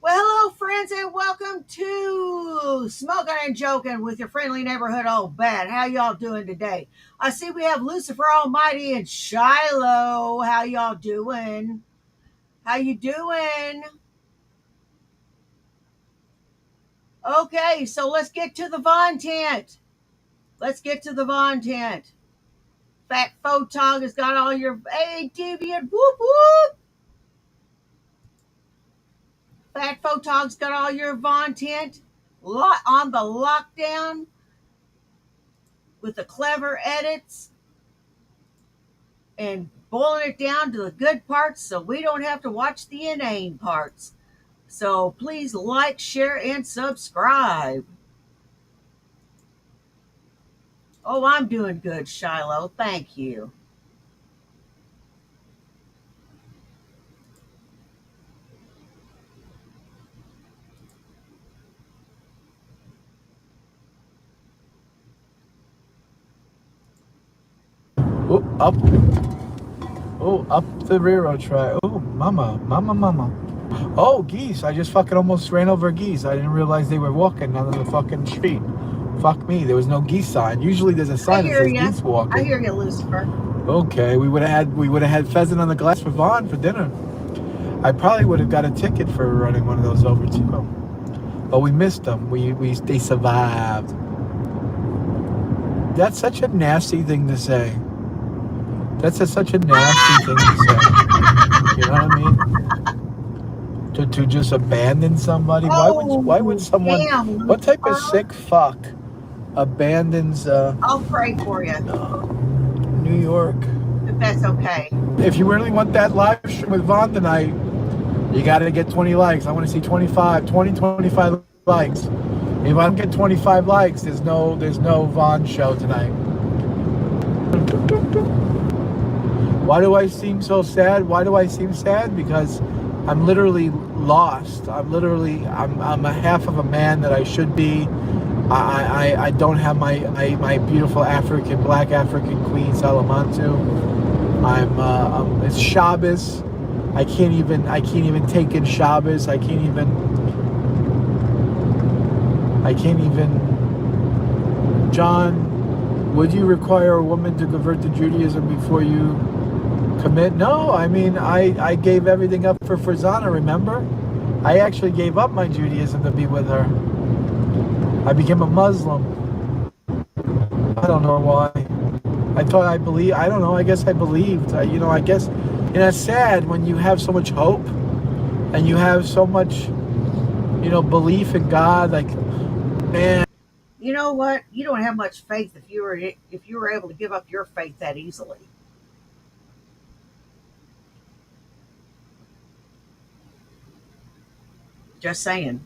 Well, hello, friends, and welcome to Smokin and Jokin with your friendly neighborhood old bat. How y'all doing today? I see we have Lucifer Almighty and Shiloh. How y'all doing? How you doing? Okay, so let's get to the Von tent. Let's get to the Von tent. Fat Photog has got all your deviant whoop whoop. Fat Photog's got all your Von tent on the lockdown with the clever edits and boiling it down to the good parts so we don't have to watch the inane parts. So please like, share, and subscribe. Oh, I'm doing good, Shiloh. Thank you. Oh, up. Oh, up the railroad track. Oh, mama. Oh, geese. I just fucking almost ran over geese. I didn't realize they were walking down the fucking street. Fuck me. There was no geese sign. Usually there's a sign that says geese walking. I hear you, Lucifer. Okay, we would have had pheasant on the glass for Vaughn for dinner. I probably would have got a ticket for running one of those over too. But we missed them. They survived. That's such a nasty thing to say. That's such a nasty thing to say. You know what I mean? To just abandon somebody. Why would someone? Damn, What type of sick fuck abandons? I'll pray for you. New York. If that's okay. If you really want that live stream with Vaughn tonight, you got to get 20 likes. I want to see 25 likes. If I don't get 25 likes, there's no Vaughn show tonight. Why do I seem so sad? Why do I seem sad? Because I'm literally lost. I'm a half of a man that I should be. I don't have my beautiful black African queen Salamantu. It's Shabbos. I can't even take in Shabbos. I can't even. John, would you require a woman to convert to Judaism before you commit? No, I mean, I gave everything up for Farzana, remember? I actually gave up my Judaism to be with her. I became a Muslim. I don't know why. I don't know, I guess I believed. I guess, it's sad when you have so much hope and you have so much, belief in God, like, man. You know what? You don't have much faith if you were able to give up your faith that easily. Just saying.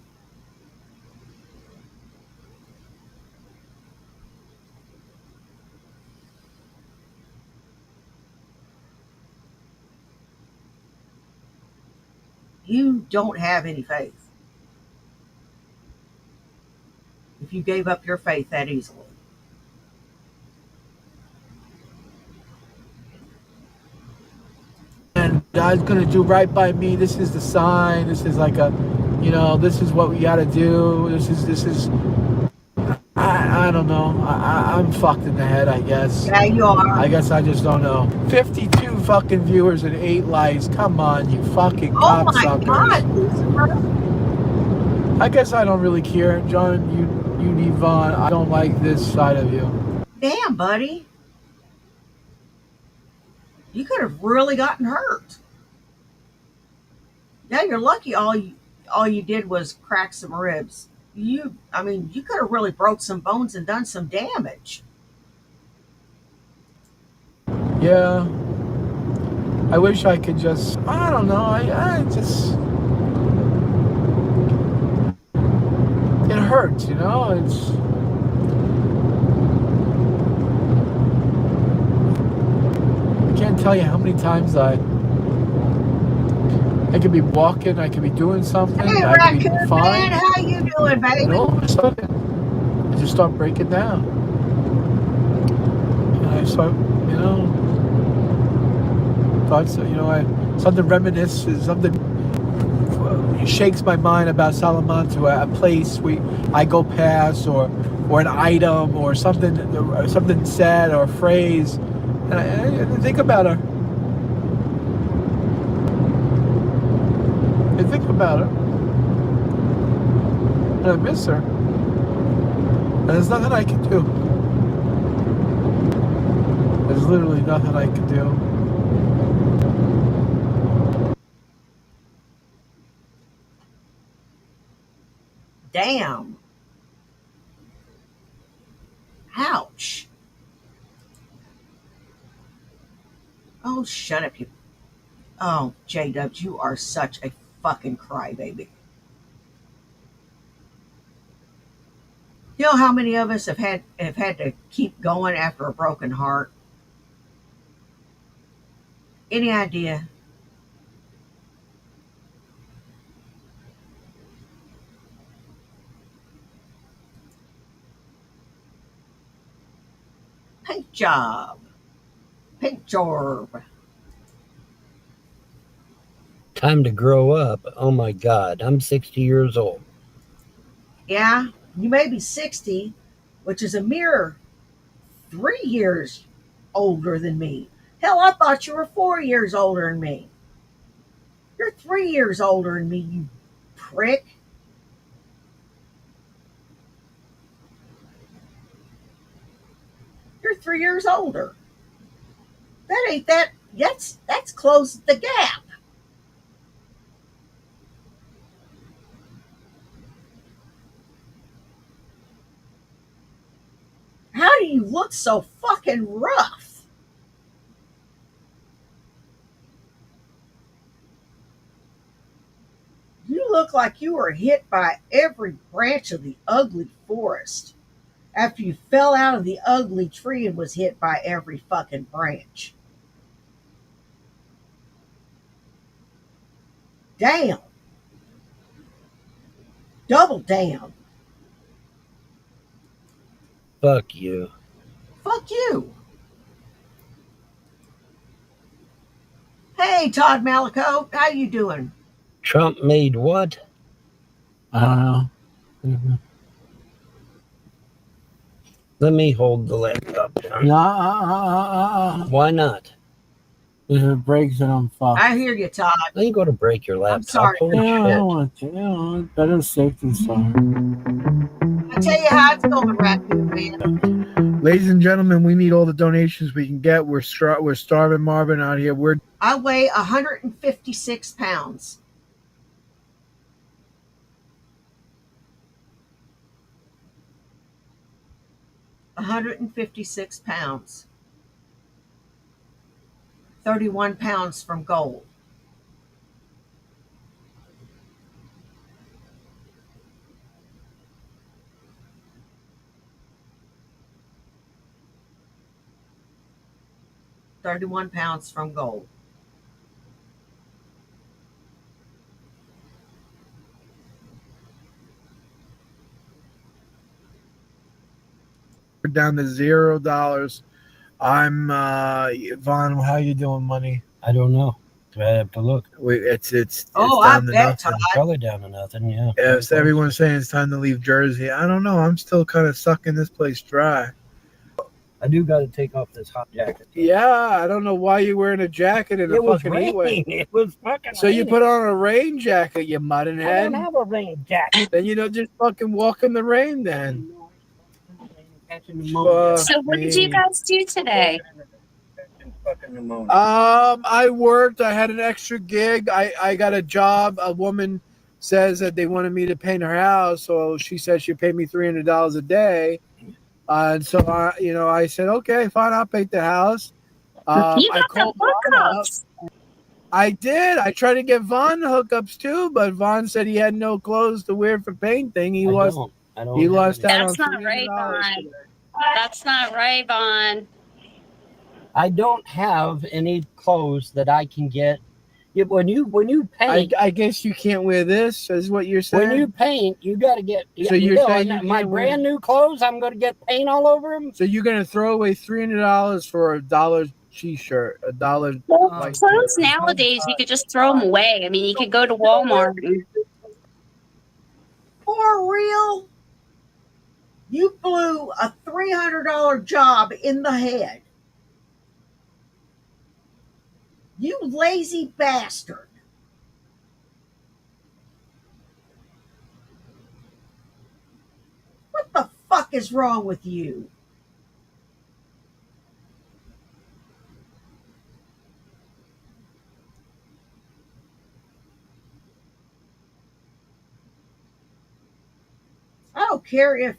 You don't have any faith. if you gave up your faith that easily. And God's gonna do right by me. This is the sign. This is like a, this is what we gotta do. This is. I don't know. I'm fucked in the head. I guess. Yeah, you are. I guess I just don't know. 52 fucking viewers and 8 likes. Come on, you fucking Oh my God, cocksuckers. Lucifer. I guess I don't really care, John. You need Vaughn. I don't like this side of you. Damn, buddy. You could have really gotten hurt. Yeah, you're lucky all you did was crack some ribs. You could have really broke some bones and done some damage. Yeah. I wish I could just. I don't know. I just. It hurts, It's. I can't tell you how many times I could be walking, I could be doing something, Hey, I could be raccoon fine, man, how you doing, and baby? all of a sudden, I just start breaking down. And I start, thoughts, something reminisces, something shakes my mind about Salamanca, a place I go past, or an item, or something said or a phrase, and I think about her. I think about her, and I miss her, and there's nothing I can do. There's literally nothing I can do. Damn. Ouch. Oh, shut up, you. Oh, J-Dubs, you are such a fucking crybaby. You know how many of us have had to keep going after a broken heart? Any idea? Paint job. Paint job. Time to grow up. Oh my God, I'm 60 years old. Yeah, you may be 60, which is a mere 3 years older than me. Hell, I thought you were 4 years older than me. You're 3 years older than me, you prick. You're 3 years older. That ain't that. That's closed the gap. How do you look so fucking rough? You look like you were hit by every branch of the ugly forest after you fell out of the ugly tree and was hit by every fucking branch. Damn. Double damn. Fuck you. Fuck you. Hey, Todd Malico, how you doing? Trump made what? I don't know. Mm-hmm. Let me hold the laptop down. No, Why not? if it breaks, then I'm fucked. I hear you, Todd. Let you go to break your laptop. I'm sorry. Holy Yeah, I shit. don't want to. Better safe than sorry. I tell you how it's going, Raccoon Man. Ladies and gentlemen, we need all the donations we can get. We're starving Marvin out here. I weigh 156 pounds. £156. 31 pounds from gold. £31 from gold. down to $0. I'm Vaughn. How you doing, money? I don't know. I have to look. It's Oh, I down to bet, nothing. Todd. Probably down to nothing. Yeah. Yes, everyone's saying it's time to leave Jersey. I don't know. I'm still kind of sucking this place dry. I do got to take off this hot jacket. Though. Yeah, I don't know why you're wearing a jacket in a It was fucking heat wave. raining. It was fucking. So you put on a rain jacket, you muddin' I head. don't have a rain jacket. Then you don't just fucking walk in the rain then. So what did you guys do today? I worked. I had an extra gig. I got a job. A woman says that they wanted me to paint her house, so she said she'd pay me $300 a day. And so I said, okay, fine, I'll paint the house. You I got called the Vaughn up. hookups. I did. I tried to get Vaughn hookups too, but Vaughn said he had no clothes to wear for painting. He lost I don't he have lost any. out on That's not right, $300 Vaughn. today. That's not right, Vaughn. I don't have any clothes that I can get. When you paint, I guess you can't wear this, is what you're saying? when you paint, you got to get. So you're saying you my can't wear- brand new clothes? I'm going to get paint all over them. So you're gonna throw away $300 for $1 t-shirt, $1. Well, Like- clothes nowadays, you could just throw them away. I mean, you could go to Walmart. For real? You blew a $300 job in the head. You lazy bastard. What the fuck is wrong with you? I don't care if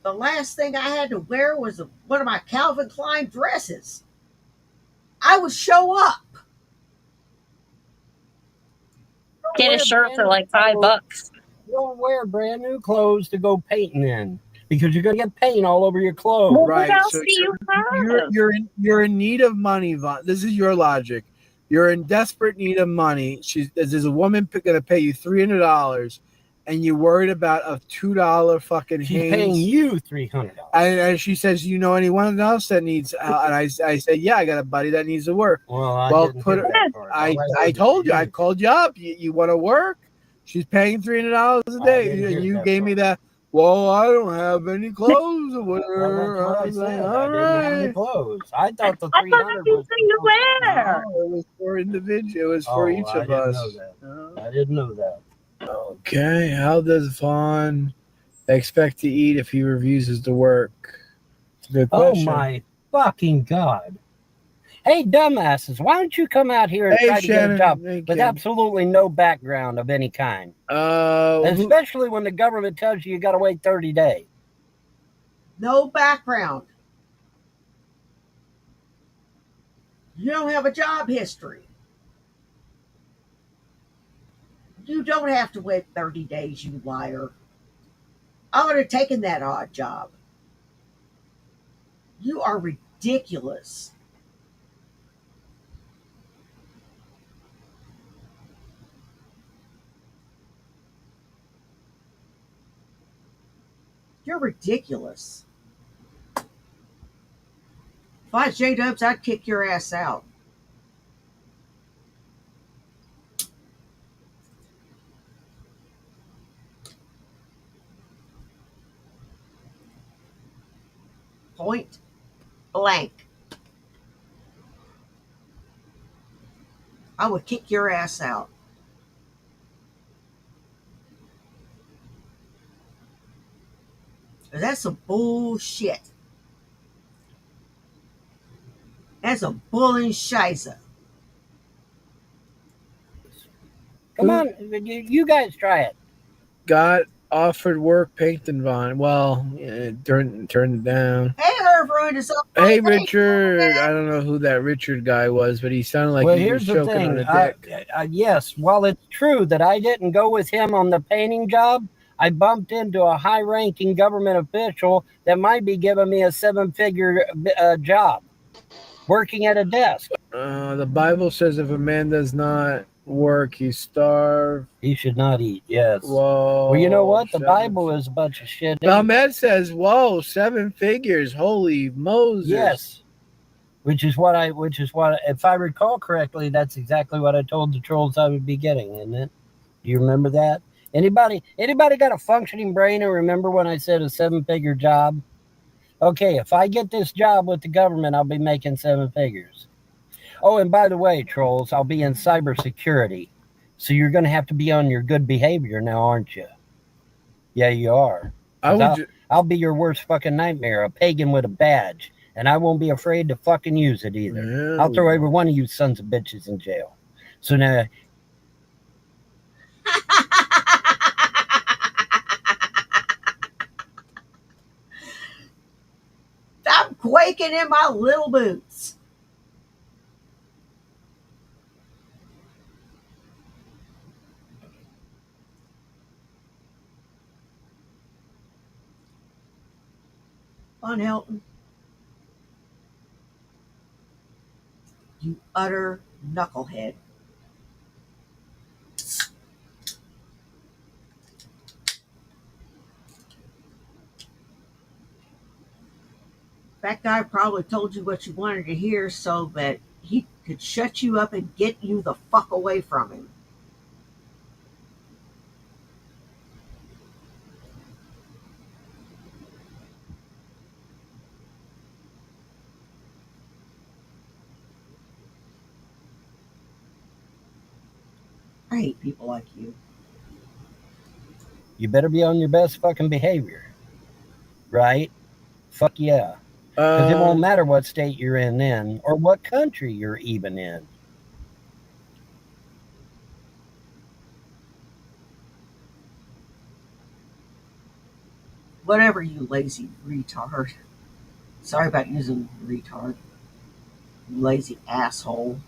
the last thing I had to wear was one of my Calvin Klein dresses. I would show up. Get a shirt for like $5. You don't wear brand new clothes to go painting in because you're going to get paint all over your clothes. Well, Right, what else so do you have? You're in need of money, Vaughn. This is your logic. You're in desperate need of money. There's a woman gonna pay you $300, and you're worried about a $2 fucking She's Hanes. paying you $300. And she says, you know anyone else that needs? And I said, yeah, I got a buddy that needs to work. Well, Well, put her. I told you, I called you up. You want to work? She's paying $300 a day, and you gave me that. Well, I don't have any clothes or whatever. Well, I that's was what I like, said. all I didn't have any right. clothes. I thought the I thought 300 that's the was thing to wear. No, it was for individual. It was for each I of didn't us. know that. I didn't know that. Okay, how does Vaughn expect to eat if he refuses to work? It's a good question. Oh my fucking god! Hey, dumbasses! Why don't you come out here and Hey, try to get Shannon. a job Hey, with Kim. absolutely no background of any kind? Especially when the government tells you got to wait 30 days. No background. You don't have a job history. You don't have to wait 30 days, you liar. I would have taken that odd job. You are ridiculous. You're ridiculous. If I was J-Dubs, I'd kick your ass out. Point blank. I would kick your ass out. That's some bullshit. That's some bull and shiza. Come on, you guys try it. Got offered work painting Vaughn. Well, turned it down. Hey, Irv ruined his own. Hey, Richard. I don't know who that Richard guy was, but he sounded like Well, he was here's the choking on thing. a dick. Yes, while it's true that I didn't go with him on the painting job, I bumped into a high-ranking government official that might be giving me a 7-figure job, working at a desk. The Bible says if a man does not work, he starved. He should not eat. Yes. Whoa. Well, you know what? The 7 Bible is a bunch of shit. Ahmed says, "Whoa, 7 figures! Holy Moses!" Yes. Which is what if I recall correctly, that's exactly what I told the trolls I would be getting, isn't it? Do you remember that? Anybody got a functioning brain and remember when I said a 7-figure job? Okay, if I get this job with the government, I'll be making 7 figures. Oh, and by the way, trolls, I'll be in cybersecurity. So you're going to have to be on your good behavior now, aren't you? Yeah, you are. I'll be your worst fucking nightmare, a pagan with a badge. And I won't be afraid to fucking use it either. Yeah, I'll throw every one of you sons of bitches in jail. So now... I'm quaking in my little boots. Von Helton, you utter knucklehead. That guy probably told you what you wanted to hear so that he could shut you up and get you the fuck away from him. I hate people like you. You better be on your best fucking behavior. Right? Fuck yeah. Because it won't matter what state you're in then, or what country you're even in. Whatever, you lazy retard. Sorry about using retard. You lazy asshole.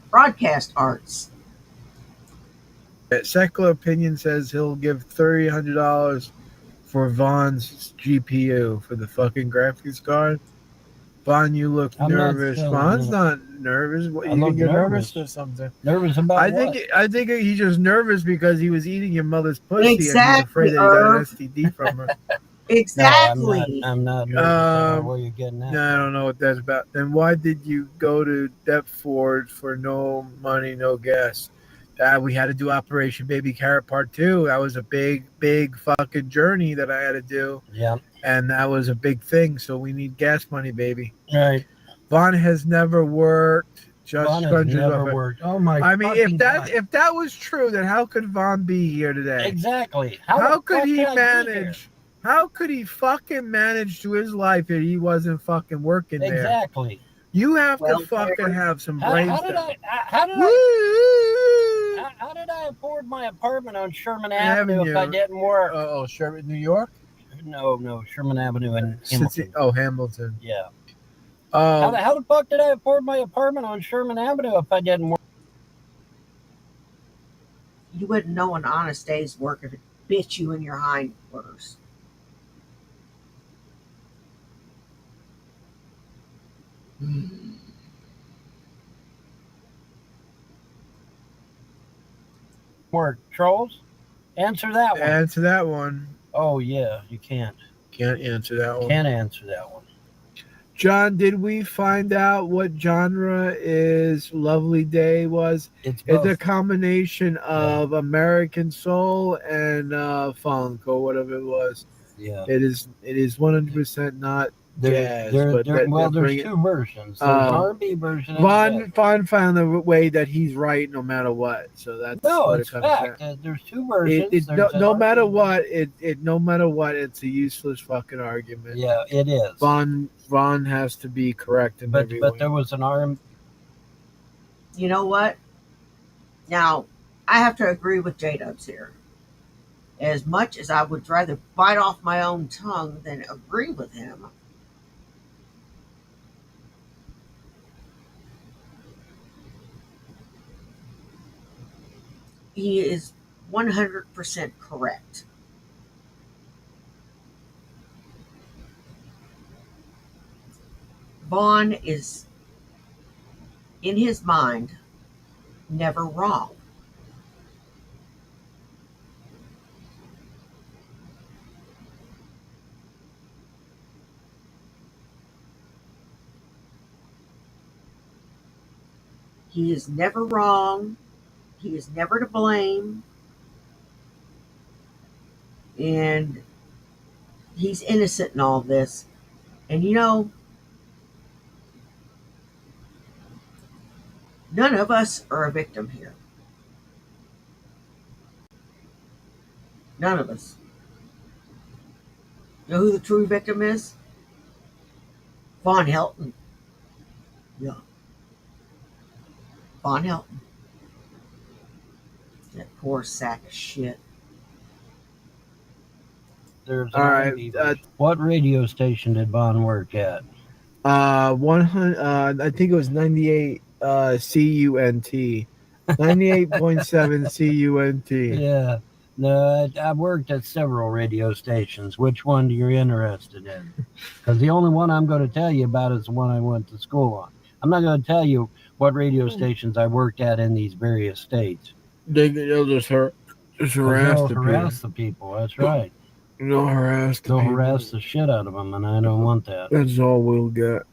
Broadcast arts. Secular Opinion says he'll give $300 for Vaughn's GPU for the fucking graphics card. Vaughn, you look nervous. Vaughn's not nervous. What, you think you're nervous or something? Nervous about I think he's just nervous because he was eating your mother's pussy and he's afraid that he got an STD from her. Exactly. No, I'm not nervous. Where you're getting at? No, I don't know what that's about. Then why did you go to Deptford for no money, no gas? We had to do Operation Baby Carrot Part 2. That was a big fucking journey that I had to do. Yeah. And that was a big thing. So we need gas money, baby. Right. Vaughn has never worked. Vaughn has never worked. Oh my! I mean, if that was true, then how could Vaughn be here today? Exactly. How could he manage? How could he fucking manage to his life if he wasn't fucking working there? Exactly. You have to fucking have some brains. How did I afford my apartment on Sherman Avenue if I didn't work? Oh, Sherman, New York? No, Sherman Avenue in Hamilton. Hamilton. Yeah. How the fuck did I afford my apartment on Sherman Avenue if I didn't work? You wouldn't know an honest day's work if it bit you in your hindquarters. Work, trolls? Answer that one. Answer that one. Oh yeah, you can't. Can't answer that one. Can't answer that one. John, did we find out what genre is Lovely Day was? It's a combination of American soul and funk or whatever it was. Yeah. It is 100% not jazz. There's two versions. There's R&B version. Vaughn found the way that he's right no matter what. So that's it's fact. There's two versions. No matter what, it's a useless fucking argument. Yeah, it is. Vaughn has to be correct in every way. But there was an R&B. You know what? Now, I have to agree with J-Dubs here. As much as I would rather bite off my own tongue than agree with him, he is 100% correct. Vaughn is, in his mind, never wrong. He is never wrong. He is never to blame. And he's innocent in all this. And you know, none of us are a victim here. None of us. You know who the true victim is? Von Helton. Yeah. Von Helton. That poor sack of shit. There's All right. What radio station did Vaughn work at? 100. I think it was 98. CUNT. 98.7 CUNT. Yeah. No, I worked at several radio stations. Which one do you interested in? Because the only one I'm going to tell you about is the one I went to school on. I'm not going to tell you what radio stations I worked at in these various states. They'll just harass the people. That's right. They'll harass They'll harass the shit out of them, and I don't want that. That's all we'll get.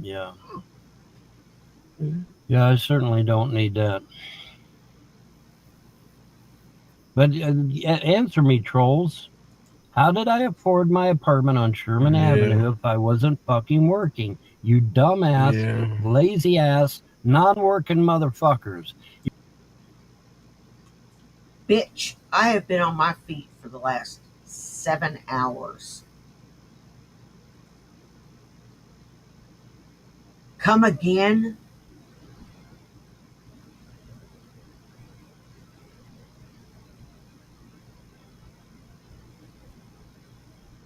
Yeah. Yeah, I certainly don't need that. But answer me, trolls. How did I afford my apartment on Sherman Avenue if I wasn't fucking working? You dumbass, lazy ass, non-working motherfuckers. Bitch, I have been on my feet for the last 7 hours. Come again?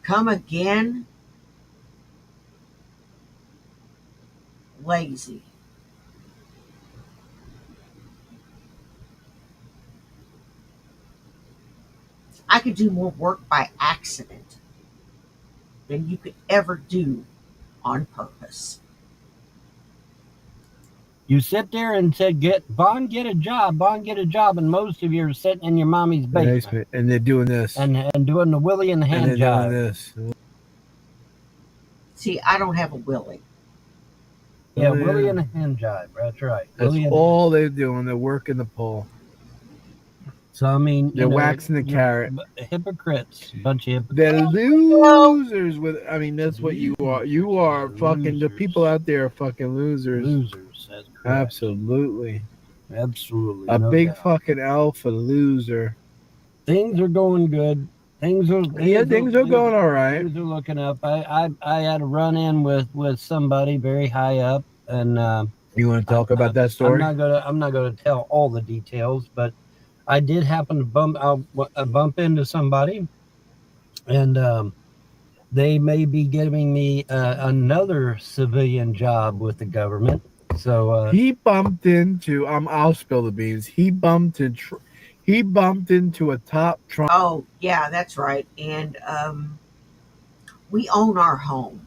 Come again? Lazy. I could do more work by accident than you could ever do on purpose. You sit there and said, Vaughn, get a job, and most of you are sitting in your mommy's basement. And they're doing this. And doing the willy and the hand job. Doing this. See, I don't have a willy. Yeah, willy and a hand jive. That's right. That's all they're doing. They're working the pole. So, I mean, they're waxing the carrot. Hypocrites. A bunch of hypocrites. They're losers. That's what you are. You are fucking, the people out there are fucking losers. Losers. That's correct. Absolutely. Absolutely. A big fucking alpha loser. Things are going good. Things are going all right. Things are looking up. I had a run in with somebody very high up, and you want to talk about that story? I'm not gonna tell all the details, but I did happen to bump into somebody, and they may be giving me another civilian job with the government. So he bumped into. I'll spill the beans. He bumped into a top Trump. Oh, yeah, that's right. And we own our home.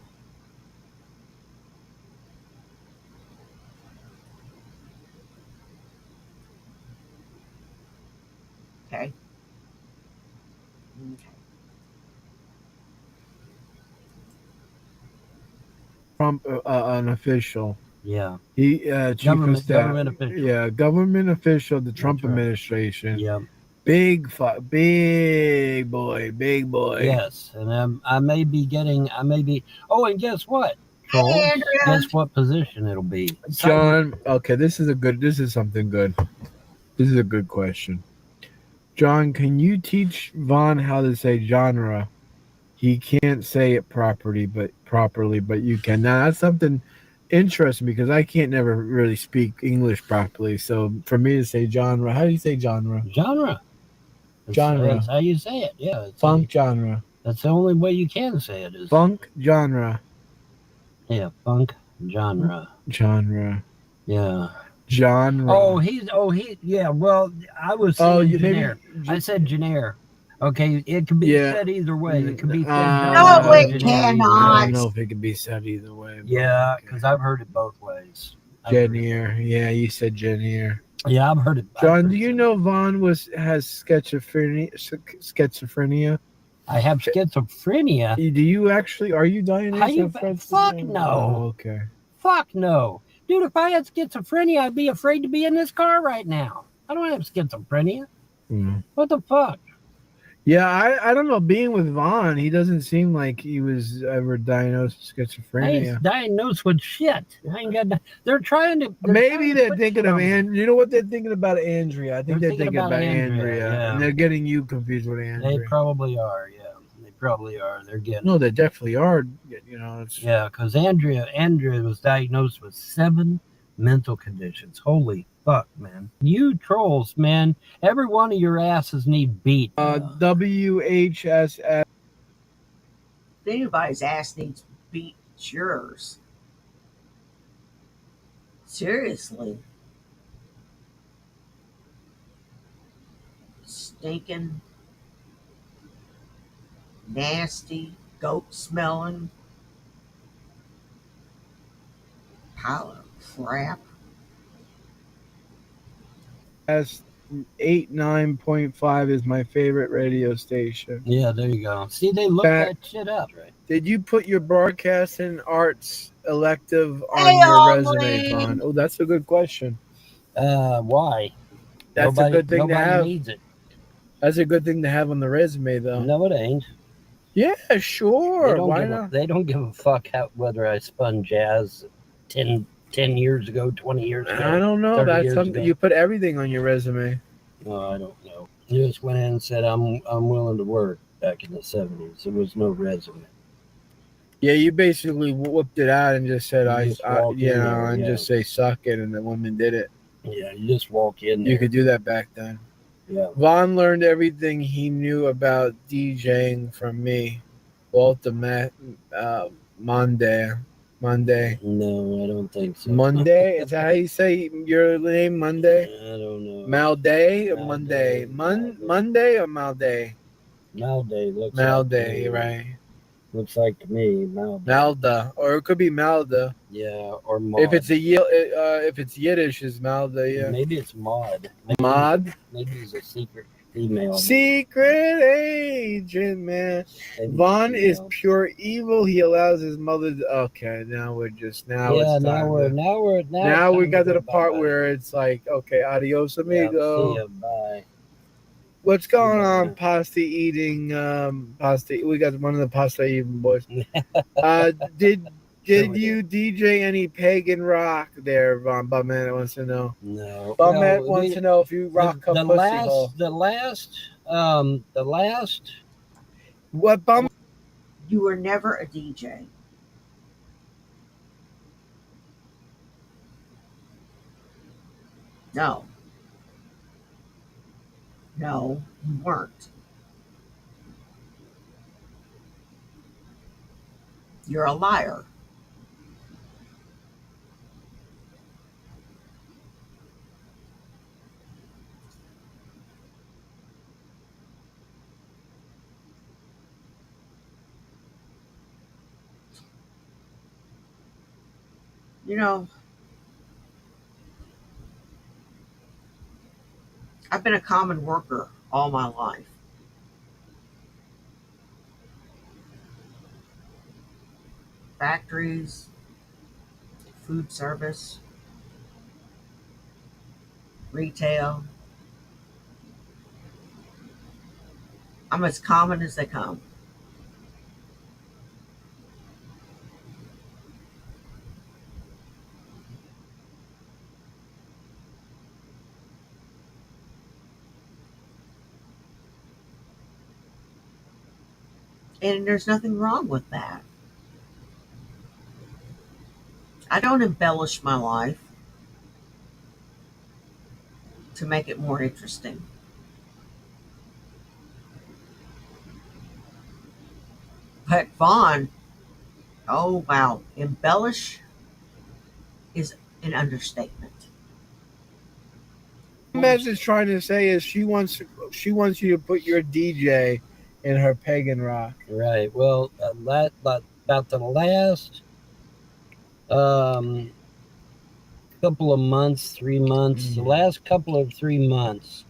Okay. Trump, an official. Yeah. He government official. Yeah, government official, the Trump administration. Yeah. Big boy. Yes, and I may be. Oh, and guess what? Trolls, guess what position it'll be? John. Okay, this is something good. This is a good question. John, can you teach Vaughn how to say genre? He can't say it properly, but you can. Now that's something interesting because I can't never really speak English properly. So for me to say genre, how do you say genre? Genre. That's how you say it. Yeah. Funk genre. That's the only way you can say it is funk genre. Yeah, funk genre. Genre. Yeah. Genre. Yeah. Well, I was saying genre. I said genre. Okay, it can be said either way. It can be said No, double it engineer either I cannot. way. don't know if it could be said either way. Yeah, because I've heard it both ways. Jenier. Yeah, you said Jenier. Yeah, I've heard it. John, do you know Vaughn has schizophrenia? I have schizophrenia. Do you actually? Are you How you? diagnosed? Fuck no. Oh, okay. Fuck no. Dude, if I had schizophrenia, I'd be afraid to be in this car right now. I don't have schizophrenia. What the fuck? Yeah, I don't know. Being with Vaughn, he doesn't seem like he was ever diagnosed with I schizophrenia. ain't diagnosed with shit. I ain't got. They're trying to. Maybe they're put thinking shit of on me. You know what they're thinking about Andrea? I think They're they're thinking about Andrea, yeah. and they're getting you confused with Andrea. They probably are. Yeah, they probably are. They're getting. No, they definitely are. You know, Yeah, because Andrea was diagnosed with 7 mental conditions. Holy fuck, man! You trolls, man. Every one of your asses need beat. WHSS. If anybody's ass needs beat, it's yours. Seriously. Stinking, nasty, goat smelling pile of crap. 89.5 is my favorite radio station. Yeah, there you go. See, they look that shit up, right? Did you put your broadcasting arts elective on Hey, your resume, Ollie. Vaughn? Oh, that's a good question. Why? That's a good thing to Nobody have. needs it. That's a good thing to have on the resume, though. No, it ain't. Yeah, sure. Why not? They don't give a fuck whether I spun jazz 10 years ago, 20 years ago. I don't know. 30 That's years something ago. you put everything on your resume. No, I don't know. You just went in and said I'm willing to work back in the 70s. There was no resume. Yeah, you basically whipped it out and just said, and just say suck it, and the woman did it. Yeah, you just walk in there. You could do that back then. Yeah. Vaughn learned everything he knew about DJing from me. Walter Monday. No, I don't think so. Monday? Is that how you say your name, Monday? I don't know. Malday or Monday? Monday or Malday? Malday looks Malday, like right. Looks like to me, Malday. Malda. Or it could be Malda. Yeah, or Maud. If it's if it's Yiddish, it's Malda, yeah. Maybe it's Maud. Maud? Maybe he's a secret female. Secret agent, man. Vaughn is pure evil. He allows his mother to, okay, now we're just now it's time. Now we got to the part where it's like, okay, adios amigo. See ya, bye. What's going on, pasta eating? Pasta. We got one of the pasta eating boys. Did you DJ any pagan rock there, Von Bumhead wants to know? No. Bumhead wants to know if you rock a pussy hole. The last. What Bum? You were never a DJ. No. No, you weren't. You're a liar. You know, I've been a common worker all my life. Factories, food service, retail. I'm as common as they come. And there's nothing wrong with that. I don't embellish my life to make it more interesting. But Vaughn, oh wow, embellish is an understatement. Message trying to say is she wants she wants you to put your DJ in her pagan rock. Right. Well, about the last couple of months, 3 months, the last couple of 3 months,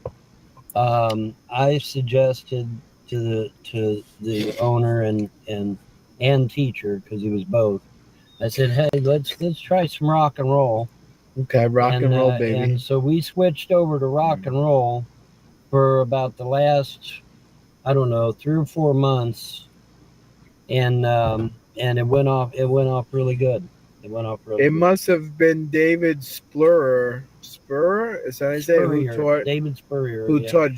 I suggested to the owner and teacher, because he was both. I said, "Hey, let's try some rock and roll." Okay, rock and roll, baby. And so we switched over to rock and roll for about the last, I don't know, 3 or 4 months, and it went off. It went off really good. It went off really It good. must have been David Spurrier. Spurrier? Is that how you say it? David Spurrier. Who Yeah. taught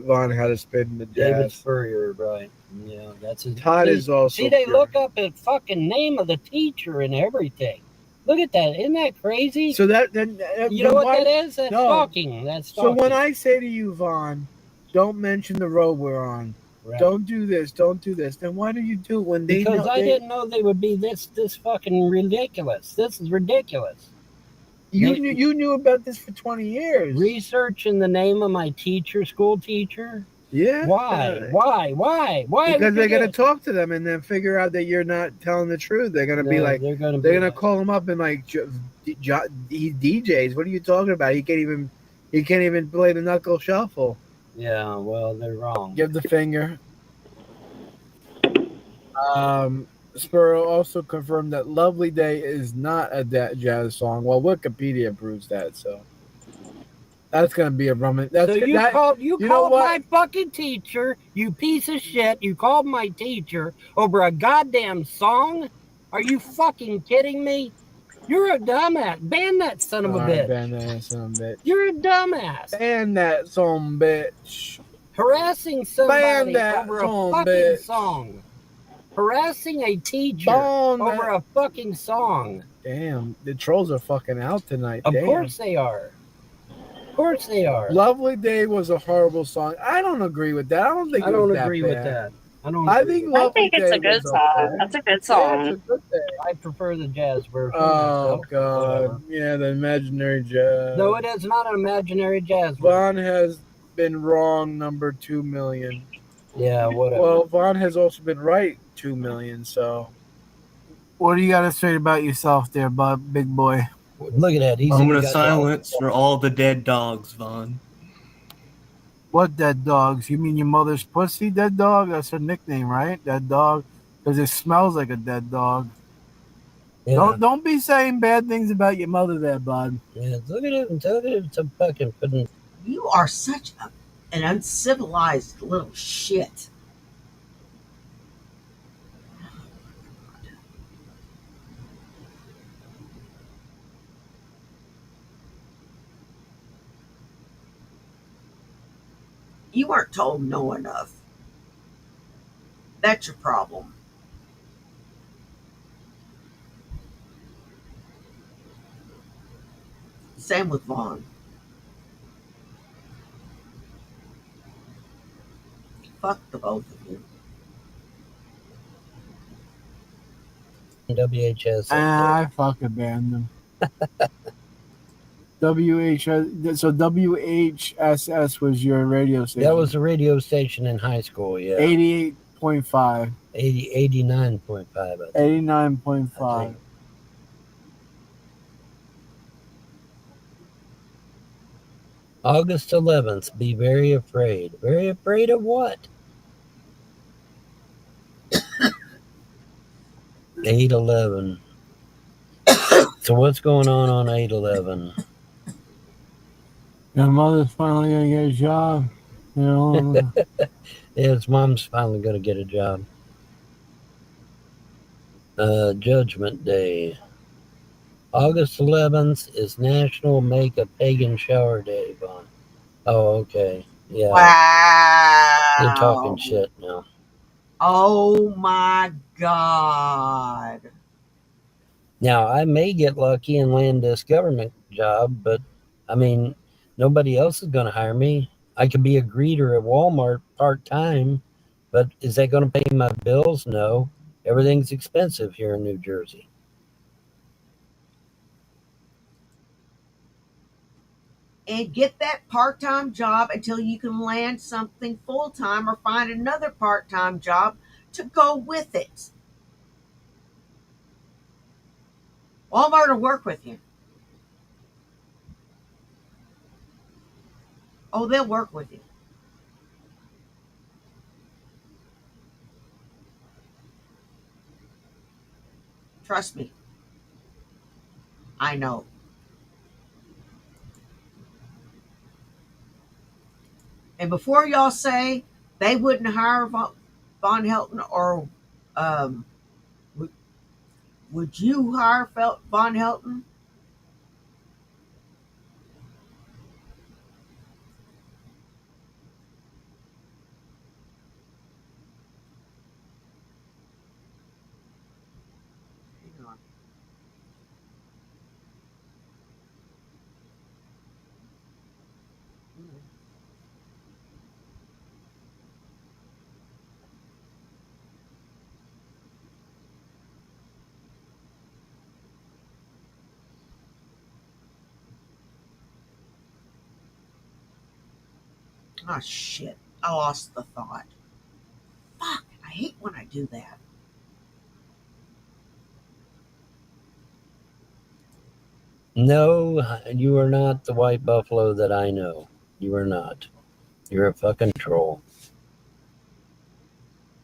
Vaughn how to spin the jazz. David Spurrier, right. Yeah, that's his. Todd is also See, they pure. look up the fucking name of the teacher and everything. Look at that. Isn't that crazy? So that you know what that is? That's stalking. That's stalking. So when I say to you, Vaughn, don't mention the road we're on. Right. Don't do this. Don't do this. Then why do you do it when they Because I didn't know they would be this fucking ridiculous. This is ridiculous. You knew about this for 20 years. Researching the name of my teacher, school teacher. Yeah. Why? Why? Because they're gonna talk to them and then figure out that you're not telling the truth. They're gonna be like, they're gonna call him up and like, he DJs. What are you talking about? He can't even play the knuckle shuffle. Yeah, well, they're wrong. Give the finger. Spurrow also confirmed that "Lovely Day" is not a jazz song. Well, Wikipedia proves that, so that's gonna be a rummin. So you called my fucking teacher, you piece of shit. You called my teacher over a goddamn song? Are you fucking kidding me? You're a dumbass. Ban that son of a bitch. Ban that son of a bitch. You're a dumbass. Ban that son of a bitch. Harassing somebody over a fucking song. Harassing a teacher over a fucking song. Damn, the trolls are fucking out tonight. Of course they are. Of course they are. "Lovely Day" was a horrible song. I don't agree with that. I don't think I don't agree agree with that. I think it's a good song. That's a good song. Yeah, it's a good thing. I prefer the jazz version. Oh God, yeah, the imaginary jazz. No, it is not an imaginary jazz. Vaughn has been wrong, number 2 million. Yeah, whatever. Well, Vaughn has also been right, 2 million. So, what do you got to say about yourself, there, Bob, big boy? Look at that. Moment of silence for all the dead dogs, Vaughn. What dead dogs? You mean your mother's pussy, dead dog? That's her nickname, right? Dead dog, because it smells like a dead dog. Yeah. Don't be saying bad things about your mother, there, bud. Yeah, look at him. Look at him. Some fucking pudding. You are such an uncivilized little shit. You weren't told no enough. That's your problem. Same with Vaughn. Fuck the both of you. WHS. I fucking banned them. So WHSS was your radio station. That was a radio station in high school, yeah. 88.5. 89.5. 89.5. August 11th, be very afraid. Very afraid of what? 8/11. So what's going on 8/11? Your mother's finally gonna get a job. You know. Yeah, his mom's finally gonna get a job. Judgment Day. August 11th is National Make a Pagan Shower Day, Vaughn. Oh, okay. Yeah. Wow. You're talking shit now. Oh my God. Now, I may get lucky and land this government job, but I mean, nobody else is going to hire me. I could be a greeter at Walmart part-time, but is that going to pay my bills? No. Everything's expensive here in New Jersey. and get that part-time job until you can land something full-time or find another part-time job to go with it. Walmart will work with you. Oh, they'll work with you. Trust me. I know. And before y'all say they wouldn't hire Von Helton, or um, would you hire Von Helton? Hang on. Oh, shit. I lost the thought. Fuck. I hate when I do that. No, you are not the white buffalo that I know. You are not. You're a fucking troll.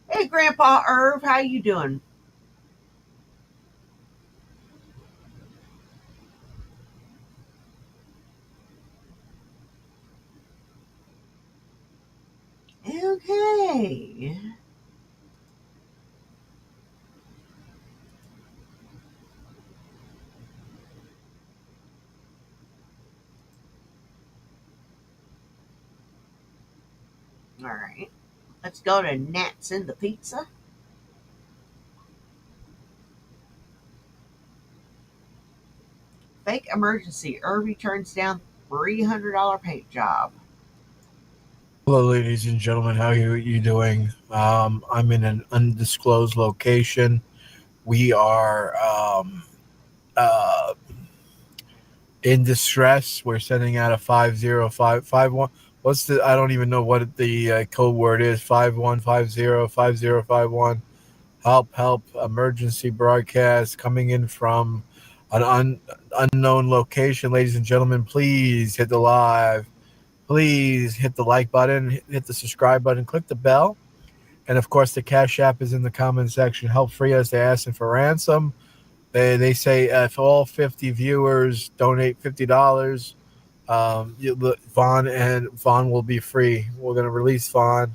Hey, Grandpa Irv, how you doing? Okay. All right. Let's go to Nats in the Pizza. Fake emergency. Irvy turns down $300 paint job. Hello, ladies and gentlemen. How you doing? I'm in an undisclosed location. We are in distress. We're sending out a 50551. What's the? I don't even know what the code word is. 51505051. Help! Help! Emergency broadcast coming in from an unknown location. Ladies and gentlemen, please hit the live. Please hit the like button, hit the subscribe button, click the bell. And of course, the Cash App is in the comment section. Help free us. They're asking for ransom. They say if all 50 viewers donate $50, Vaughn will be free. We're going to release Vaughn,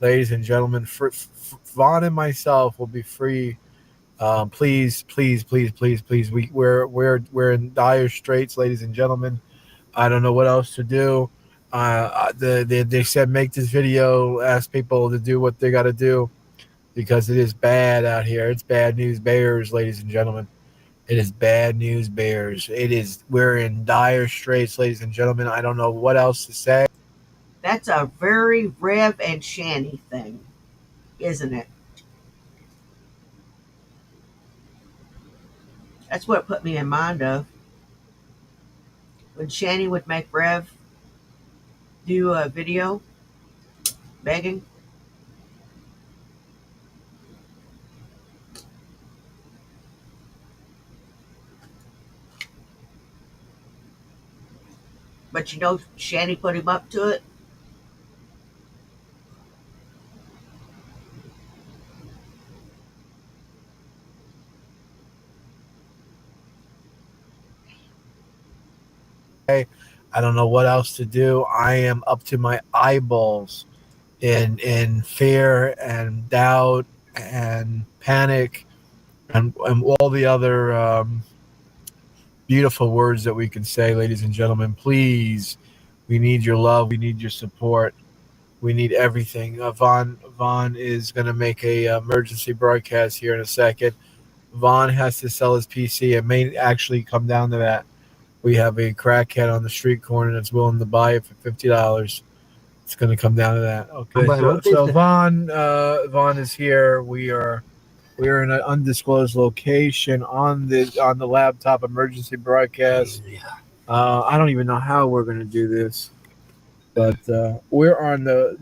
ladies and gentlemen. Vaughn and myself will be free. Please, please, please, please, please. We're in dire straits, ladies and gentlemen. I don't know what else to do. They said make this video, ask people to do what they got to do, because it is bad out here. It's bad news bears, ladies and gentlemen. It is bad news bears. We're in dire straits, ladies and gentlemen. I don't know what else to say. That's a very Rev and Shanny thing, isn't it? That's what it put me in mind of. When Shanny would make Rev do a video begging. But you know, Shanny put him up to it. I don't know what else to do. I am up to my eyeballs in fear and doubt and panic and all the other beautiful words that we can say, ladies and gentlemen. Please, we need your love. We need your support. We need everything. Vaughn is going to make a emergency broadcast here in a second. Vaughn has to sell his PC. It may actually come down to that. We have a crackhead on the street corner that's willing to buy it for $50. It's going to come down to that. Okay. So Vaughn is here. We are in an undisclosed location on the laptop emergency broadcast. I don't even know how we're gonna do this, but we're on the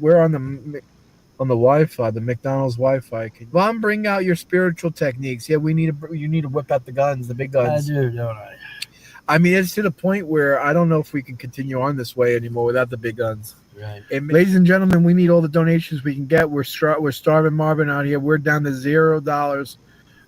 Wi-Fi, the McDonald's Wi-Fi. Vaughn, bring out your spiritual techniques. Yeah, you need to whip out the guns, the big I guns. do, don't I? I mean, it's to the point where I don't know if we can continue on this way anymore without the big guns. Right. Ladies and gentlemen, we need all the donations we can get. We're starving Marvin out here. We're down to $0.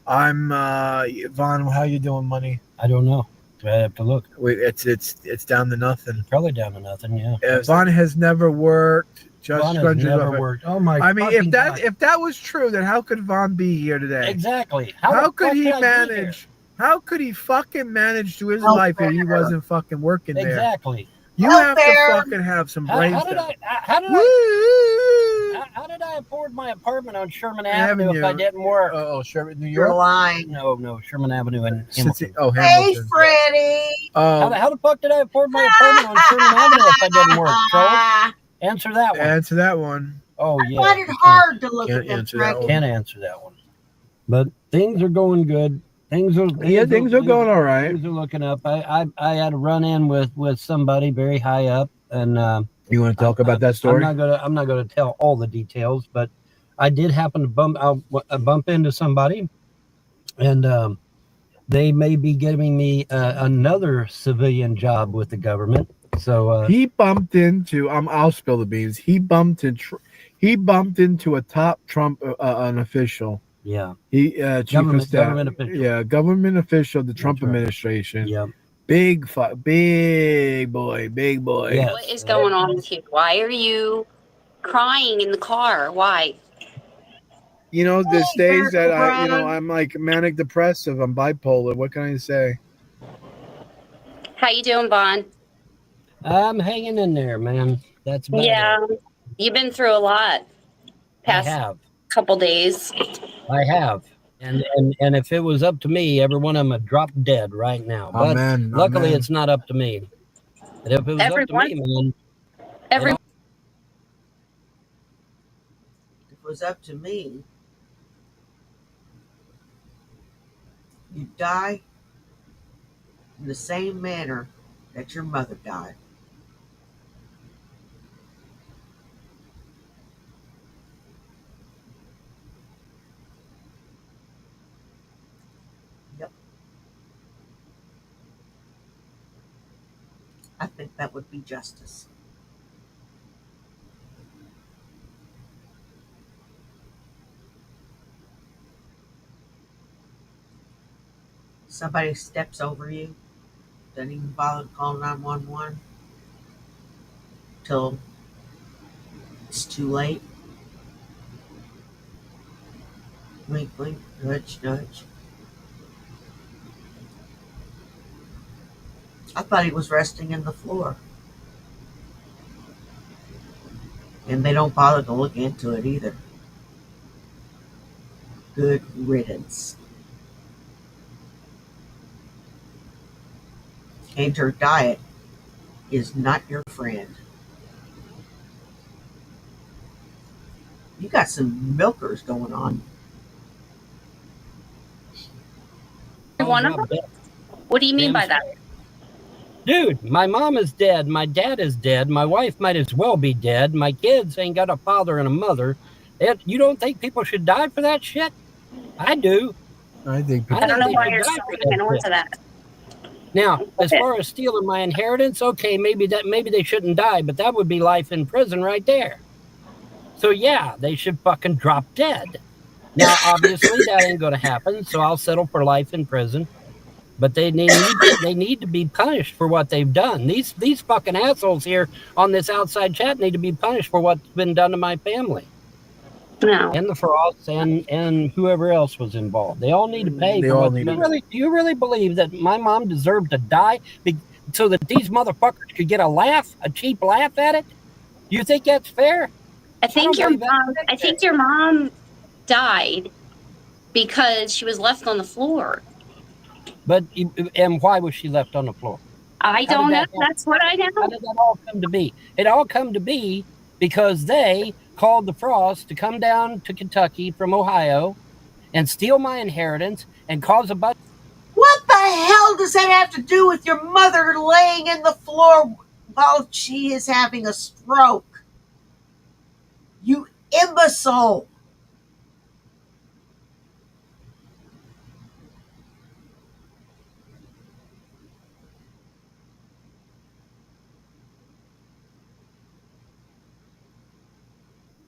I'm Vaughn. How you doing, money? I don't know. I have to look. Wait, it's down to nothing. Probably down to nothing. Yeah. Vaughn has never worked. Vaughn has never worked. Oh my! I mean, fucking God. if that was true, then how could Vaughn be here today? Exactly. How could he I be here? manage? How could he fucking manage to his Oh, life if he fair. wasn't fucking working there? Exactly. You Oh, have fair. to fucking have some brain How did stuff. how did I afford my apartment on Sherman Avenue. Avenue if I didn't work? Oh, Sherman, New You're York. lying. No, Sherman Avenue in Cincy- Hamilton. oh, Hey, Hamilton. Freddie. How the fuck did I afford my apartment on Sherman Avenue if I didn't work, Charles? I Answer that one. Answer that one. Oh yeah. find it you hard to look Can't at them, answer that Freddie. one. Can't answer that one. But things are going good. Things are going all right. Things are looking up. I had a run in with somebody very high up, and You want to talk about that story? I'm not gonna tell all the details, but I did happen to bump into somebody, and they may be giving me another civilian job with the government. So He bumped into. I'll spill the beans. He bumped into a top Trump an official. yeah, He chief of staff. government official. Yeah, government official, the Trump That's right. administration. yeah. Big boy. Yes. What is going on with you? Why are you crying in the car? Why? You know, there's Hey, days that Brian. I'm like manic depressive. I'm bipolar. What can I say? How you doing, Vaughn? I'm hanging in there, man. That's about Yeah, it. you've been through a lot I past have. couple days. I have. And if it was up to me, every one of them would drop dead right now. But Amen. luckily, Amen. it's not up to me. And if it was up to me, man, Every If it was up to me, you'd die in the same manner that your mother died. Yep. I think that would be justice. Somebody steps over you, doesn't even bother to call 911 till it's too late. Wink, wink, nudge, nudge. I thought he was resting in the floor. And they don't bother to look into it either. Good riddance. And your diet is not your friend. You got some milkers going on. one of them? What do you mean by that? dude, my mom is dead. My dad is dead. My wife might as well be dead. My kids ain't got a father and a mother. You don't think people should die for that shit? I do. I think I don't know they why should you're die so for hanging that on shit. to that. Now, as far as stealing my inheritance, okay, maybe they shouldn't die, but that would be life in prison right there. So yeah, they should fucking drop dead. Now, obviously, that ain't going to happen, so I'll settle for life in prison. But they need to be punished for what they've done. These fucking assholes here on this outside chat need to be punished for what's been done to my family. No. And the Frosts and whoever else was involved. They all need to pay. They For all what, need do you really believe that my mom deserved to die so that these motherfuckers could get a cheap laugh at it? Do you think that's fair? I think don't believe that. I think your mom died because she was left on the floor. And why was she left on the floor? I How don't did know. that happen? That's what I How know. did that all come to be? It all come to be because they called the Frosts to come down to Kentucky from Ohio and steal my inheritance and cause a bunch. What What the hell does that have to do with your mother laying in the floor while she is having a stroke? You imbecile.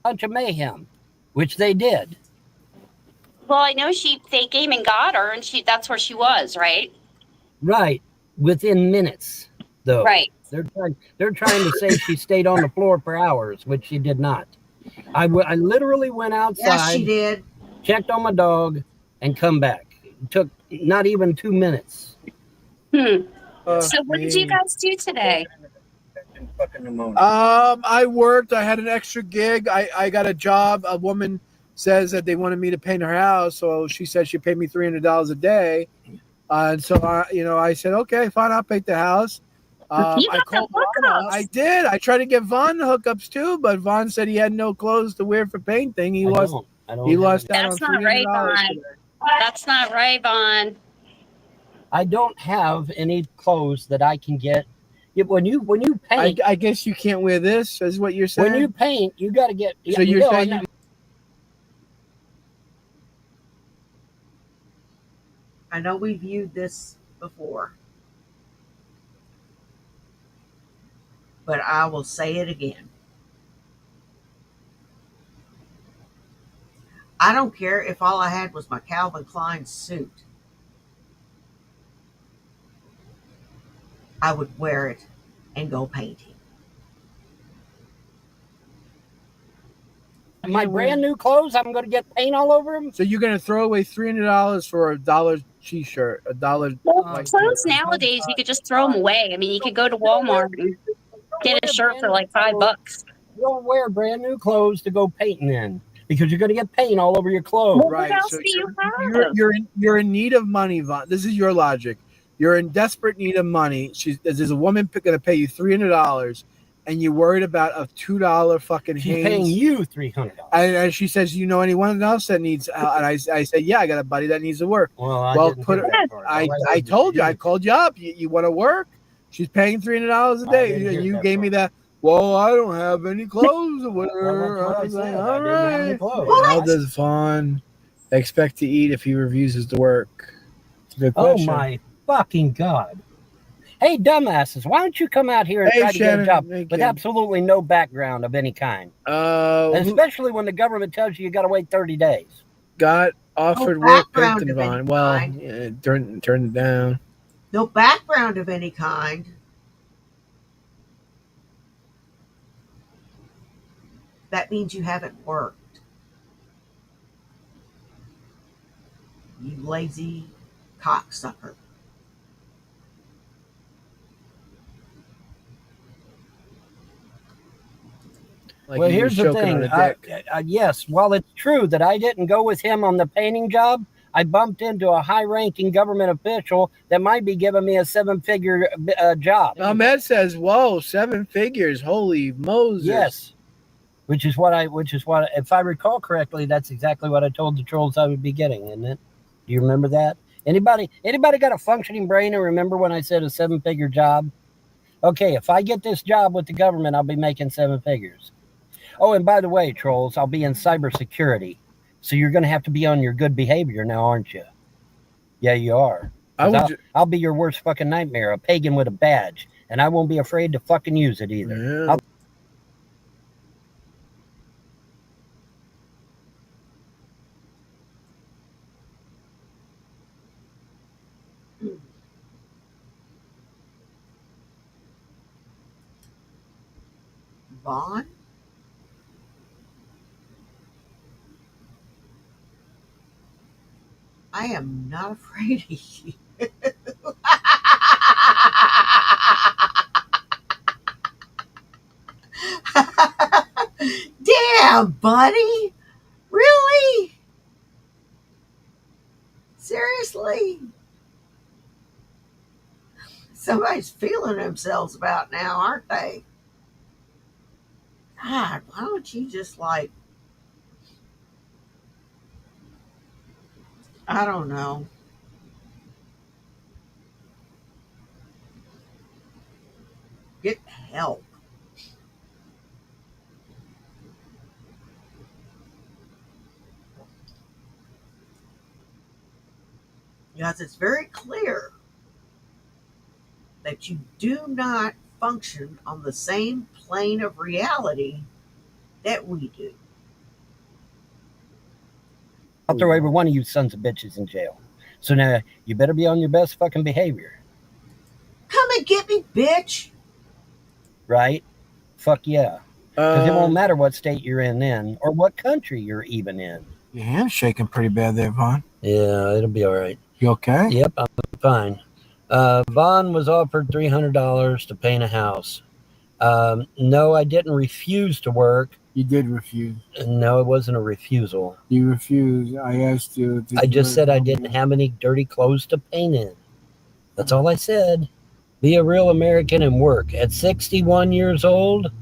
Bunch of mayhem, which they did. Well, I know they came and got her, and that's where she was, right? Right. Within minutes, though. Right. They're trying to say she stayed on the floor for hours, which she did not. I literally went Yes, she outside, did. checked on my dog, and come back. It took not even 2 minutes. So what did you guys do today? I worked. I had an extra gig. I got a job. A woman says that they wanted me to paint her house, so she said she'd pay me $300 a day. And so I said, okay, fine, I'll paint the house. You I got the called. hookups. I did. I tried to get Vaughn hookups too, but Vaughn said he had no clothes to wear for painting. He lost I don't have out That's on not right, $300 Vaughn. today. That's not right, Vaughn. I don't have any clothes that I can get. When you paint, I guess you can't wear this, is what you're saying? when you paint, you got to get. So you're saying I know we viewed this before, but I will say it again. I don't care if all I had was my Calvin Klein suit. I would wear it and go painting. my brand new clothes, I'm going to get paint all over them. So you're gonna throw away $300 for a dollar t-shirt, a dollar. Well, Oh, clothes nowadays, you could just throw them away. I mean, you could go to Walmart and get a shirt for like $5. You don't wear brand new clothes to go painting in because you're going to get paint all over your clothes. Well, Right. what else So do you have? you're in need of money, Vaughn. This is your logic. You're in desperate need of money. There's a woman gonna pay you $300, and you're worried about a $2 fucking She's Hanes. paying you $300. And she says, you know anyone else that needs? And I said, yeah, I got a buddy that needs to work. Well, Put her. I told you, I called you up. You want to work? She's paying $300 a day. And you gave me that. Well, I don't have any clothes or whatever. I was like, all right. How does Vaughn expect to eat if he refuses to work? It's a good question. Oh my fucking God. Hey, dumbasses, why don't you come out here and Hey, try to get Shannon. a job Hey, with kid. absolutely no background of any kind? Especially when the government tells you got to wait 30 days. Got offered No work background painting of Vaughn. any Well, kind. yeah, turned it down. No background of any kind. That means you haven't worked. You lazy cocksucker. Like Well, he was here's the choking thing. on a dick. Yes, while it's true that I didn't go with him on the painting job, I bumped into a high-ranking government official that might be giving me a 7-figure job. Ahmed says, "Whoa, 7 figures! Holy Moses!" Yes, which is what if I recall correctly, that's exactly what I told the trolls I would be getting, isn't it? Do you remember that? Anybody got a functioning brain and remember when I said a 7-figure job? Okay, if I get this job with the government, I'll be making 7 figures. Oh, and by the way, trolls, I'll be in cybersecurity. So you're going to have to be on your good behavior now, aren't you? Yeah, you are. I'll be your worst fucking nightmare, a pagan with a badge. And I won't be afraid to fucking use it either. Yeah. Vaughn? I am not afraid of you. Damn, buddy. Really? Seriously? Somebody's feeling themselves about now, aren't they? God, why don't you just I don't know. help. Because it's very clear that you do not function on the same plane of reality that we do. I'll throw every one of you sons of bitches in jail. So now you better be on your best fucking behavior, Come and get me, bitch. right? Fuck yeah. Because it won't matter what state you're in then, or what country you're even in. Your hand's shaking pretty bad there, Vaughn. Yeah, it'll be all right. You okay? Yep, I'm fine. Vaughn was offered $300 to paint a house. No, I didn't refuse to work. You did refuse. No, it wasn't a refusal. You refused. I asked you. I just said I didn't have any dirty clothes to paint in. That's all I said. Be a real American and work. At 61 years old,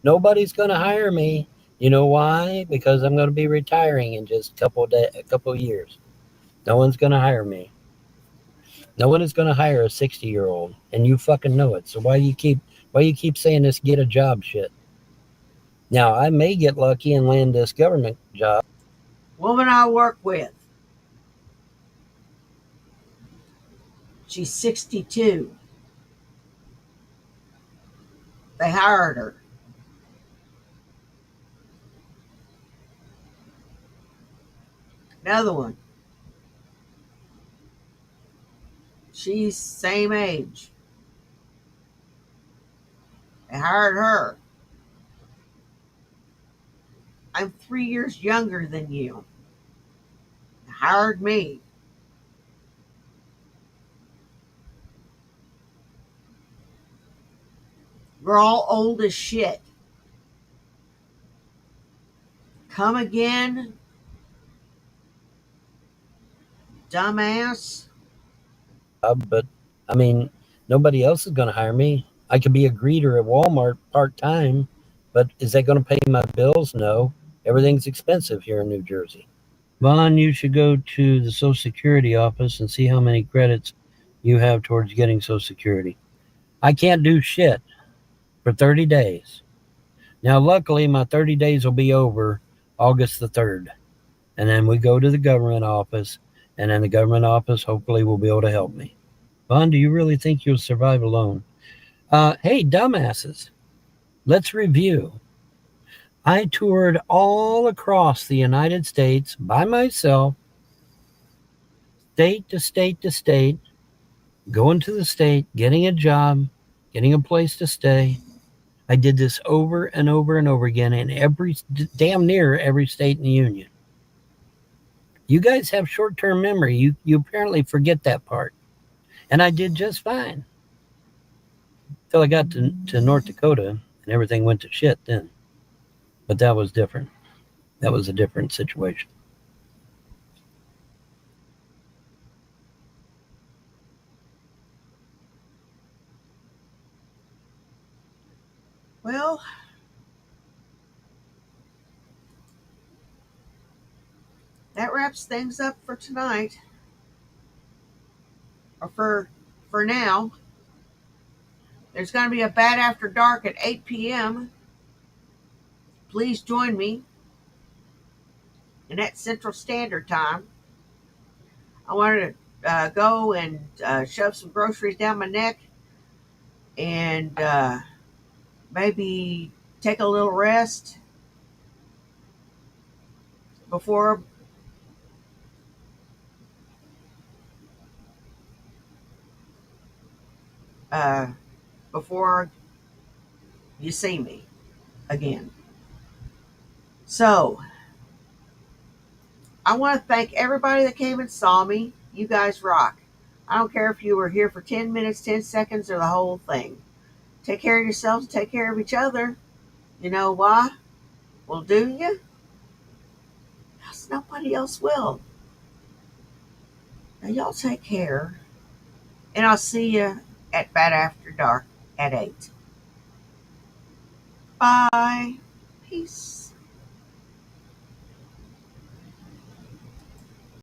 nobody's going to hire me. You know why? Because I'm going to be retiring in just a couple of years. No one's going to hire me. No one is going to hire a 60-year-old, and you fucking know it. So why you keep saying this get a job shit? Now, I may get lucky and land this government job. Woman I work with, she's 62. They hired her. Another one, she's same age. They hired her. I'm 3 years younger than you. They hired me. We're all old as shit. Come again, dumbass. But I mean, nobody else is going to hire me. I could be a greeter at Walmart part-time, but is that going to pay my bills? No. Everything's expensive here in New Jersey. Vaughn, you should go to the Social Security office and see how many credits you have towards getting Social Security. I can't do shit for 30 days. Now, luckily, my 30 days will be over August the 3rd. And then we go to the government office, and then the government office hopefully will be able to help me. Vaughn, do you really think you'll survive alone? Hey, dumbasses, let's review. I toured all across the United States by myself, state to state to state, going to the state, getting a job, getting a place to stay. I did this over and over and over again in damn near every state in the union. You guys have short-term memory. You apparently forget that part. And I did just fine. Till I got to North Dakota and everything went to shit then. But that was different. That was a different situation. Well, that wraps things up for tonight. Or for now. There's going to be a Bad After Dark at 8 p.m. Please join me. And that's Central Standard Time. I wanted to go and shove some groceries down my neck and maybe take a little rest before before you see me again. So, I want to thank everybody that came and saw me. You guys rock. I don't care if you were here for 10 minutes, 10 seconds, or the whole thing. Take care of yourselves, take care of each other. You know why? Well, do you? Because nobody else will. Now, y'all take care. And I'll see you at Bad After Dark at 8. Bye. Peace.